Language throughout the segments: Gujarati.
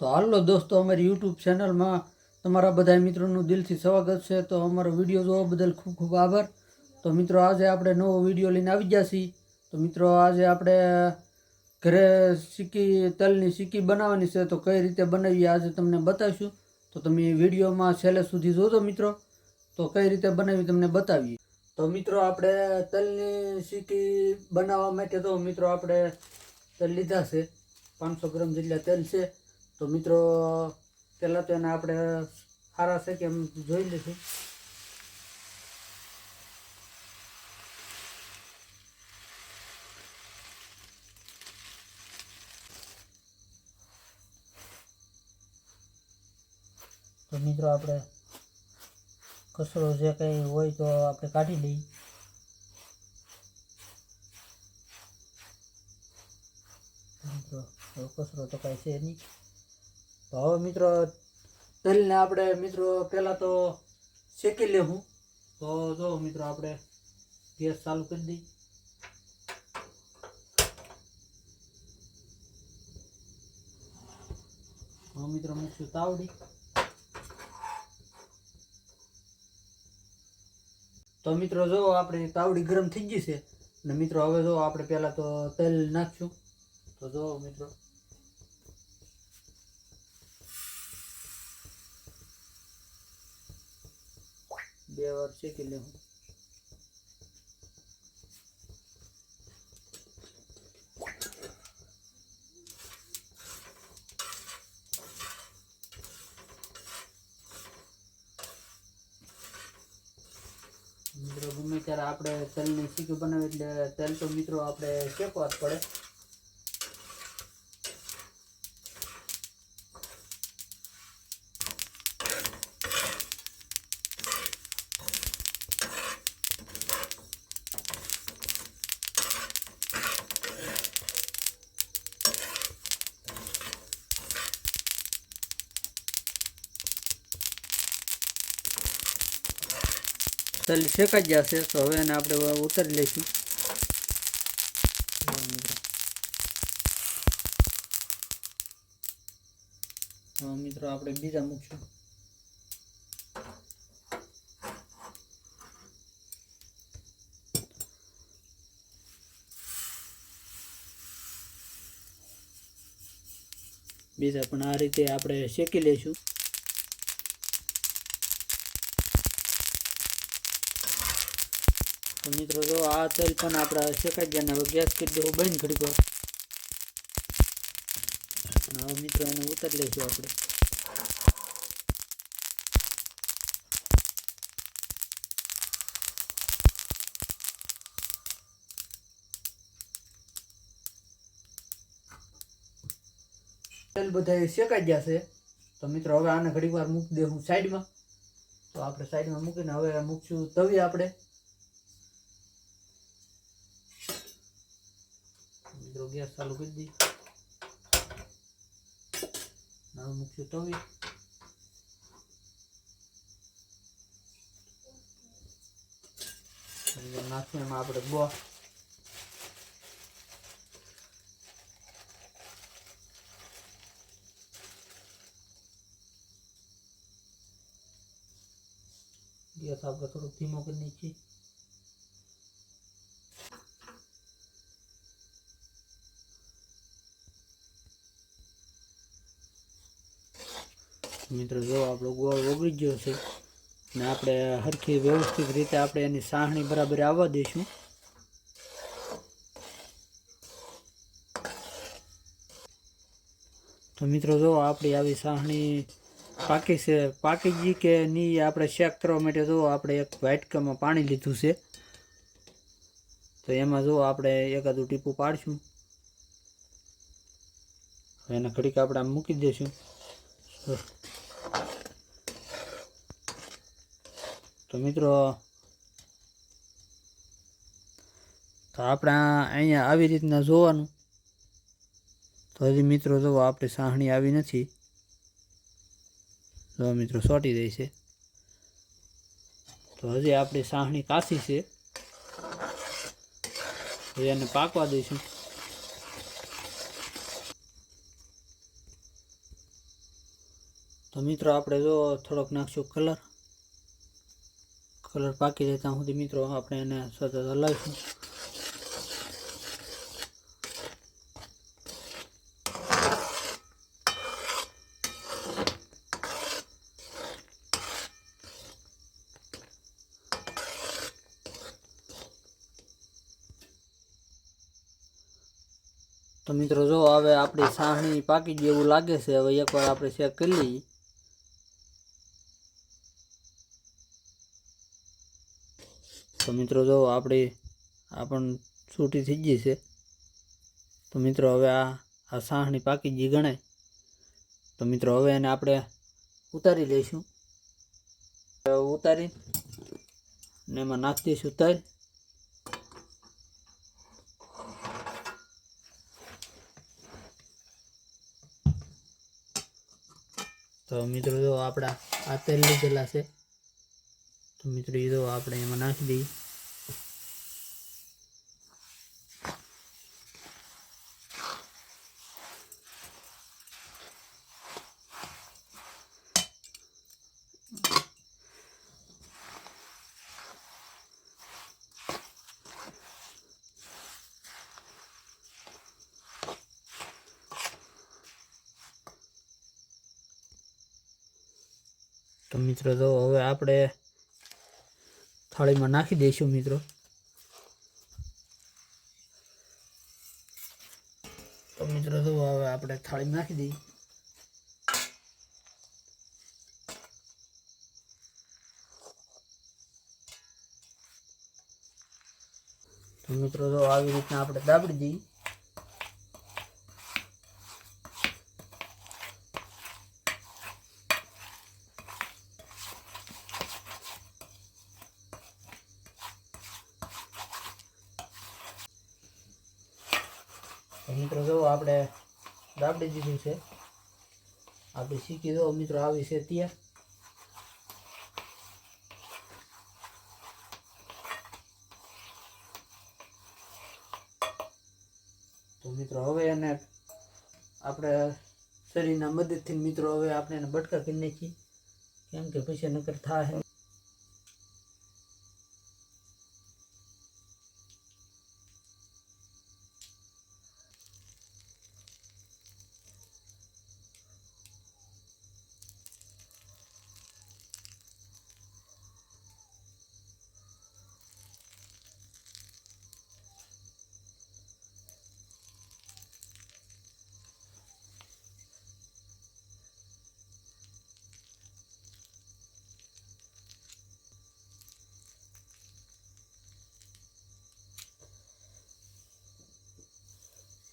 તો હાલો દોસ્તો, અમારી યુટ્યુબ ચેનલમાં તમારા બધા મિત્રોનું દિલથી સ્વાગત છે। તો અમારો વિડીયો જોવા બદલ ખૂબ ખૂબ આભાર। તો મિત્રો, આજે આપણે નવો વિડીયો લઈને આવી ગયા છીએ। તો મિત્રો, આજે આપણે ઘરે તલની સિક્કી બનાવવાની છે। તો કઈ રીતે બનાવીએ આજે તમને બતાવીશું। તો તમે વિડીયોમાં છેલ્લે સુધી જોજો મિત્રો। તો કઈ રીતે બનાવી તમને બતાવીએ। તો મિત્રો, આપણે તલની સિક્કી બનાવવા માટે તો મિત્રો આપણે તલ લીધા છે, 500 ગ્રામ જેટલા તેલ છે। તો મિત્રો, પહેલાં તો એને આપણે સારા છે કે એમ જોઈ લઈશું। તો મિત્રો, આપણે કચરો જે કંઈ હોય તો આપણે કાઢી લઈએ। મિત્રો, કચરો તો કાંઈ છે નહીં। તો હવે મિત્રો, તલને આપણે મિત્રો પહેલાં તો શેકી લેવું। તો જો મિત્રો, આપણે ગેસ ચાલુ કરી દઈએ। હવે મિત્રો મૂકશું તાવડી। તો મિત્રો, જો આપણી તાવડી ગરમ થઈ ગઈ છે ને મિત્રો, હવે જો આપણે પહેલાં તો તેલ નાખશું। તો જો મિત્રો, બે વાર શેકી લેવું। મિત્રો, ગમે ત્યારે આપણે તલની સિક્કી બનાવી એટલે તેલ તો મિત્રો આપણે શેકવા જ પડે। તલ શેકાઈ ગયા છે, તો હવે એને આપણે ઉતારી લઈશું। મિત્રો, આપણે બીજા મૂકશું। બીજા પણ આ રીતે આપણે શેકી લઈશું। તો મિત્રો, જો આ તેલ પણ આપણે શેકાઈ ગયા ને હવે ગેસ કરી દેવું બંધ ઘડીક વાર। હવે મિત્રો, એને ઉતારી લઈશું આપણે। તેલ બધા શેકાઈ ગયા છે, તો મિત્રો હવે આને ઘડીક વાર મૂકી દેવું સાઈડમાં। તો આપણે સાઈડમાં મૂકીને હવે મૂકશું તવી આપણે। મિત્રો, ગેસ ચાલુ કરી દઈએ। હવે મૂકશું તવી। નાખશું એમાં આપણે ગોળ। ગેસ આપણે થોડુંક ધીમો કરી નાખીએ। મિત્રો, જો આપણો ગોળ ઓગળી ગયો છે ને આપણે હરખી વ્યવસ્થિત રીતે આપણે એની સાહણી બરાબર આવવા દઈશું। તો મિત્રો, જો આપણી આવી સાહણી પાકી છે, પાકી ગઈ કે નહીં આપણે ચેક કરવા માટે જો આપણે એક વાટકામાં પાણી લીધું છે। તો એમાં જો આપણે એકાદું ટીપું પાડશું, એને ઘડીક આપણે આમ મૂકી દઈશું। તો મિત્રો, તો આપણે અહીંયા આવી રીતના જોવાનું। તો હજી મિત્રો, જો આપણી સાહણી આવી નથી। જો મિત્રો, સોટી રહી છે, તો હજી આપણી સાહણી કાચી છે, એને પાકવા દઈશું। તો મિત્રો આપણે જો થોડોક નાખશું કલર પાકી જાય ત્યાં સુધી મિત્રો આપણે એને સતત હલાવીશું. તો મિત્રો જો હવે આપણી સાહણી પાકી જેવું લાગે છે. હવે એકવાર આપણે ચેક કરી લઈએ. તો મિત્રો જો આપણી પણ છૂટી થઈ ગઈ છે. તો મિત્રો હવે આ સાહણી પાકી ગઈ ગણાય. તો મિત્રો હવે એને આપણે ઉતારી લઈશું. ઉતારી ને એમાં નાખી દઈશું તેલ. તો મિત્રો જો આપણા આ તેલ લીધેલા છે. તો મિત્રો એ જો આપણે એમાં નાખી દઈએ. તો મિત્રો જો હવે આપણે થાળીમાં નાખી દઈશું મિત્રો. તો મિત્રો જો હવે આપણે થાળીમાં નાખી દઈએ. તો મિત્રો જો આવી રીતના આપણે દાબડી દઈએ. તો મિત્રો જો આપણે દાબડી દીધું છે. આપણી શીકી જો મિત્રો આવી છે ત્યાં. તો મિત્રો હવે એને આપણે શરીરના મદદથી મિત્રો હવે આપણે એને બટકા કરી નાખીએ. કેમ કે પછી નકર થાય.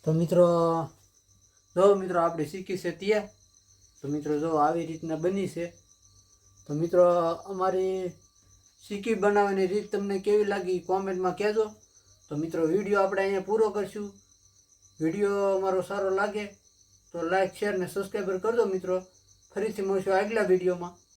તો મિત્રો જો મિત્રો આપણી શીખી છે ત્યાં. તો મિત્રો જો આવી રીતના બની છે. તો મિત્રો અમારી શીખી બનાવવાની રીત તમને કેવી લાગી કોમેન્ટમાં કહેજો. તો મિત્રો વિડીયો આપણે અહીંયા પૂરો કરશું. વિડીયો અમારો સારો લાગે તો લાઈક શેર ને સબસ્ક્રાઈબર કરજો મિત્રો. ફરીથી મળશું આગલા વિડીયોમાં.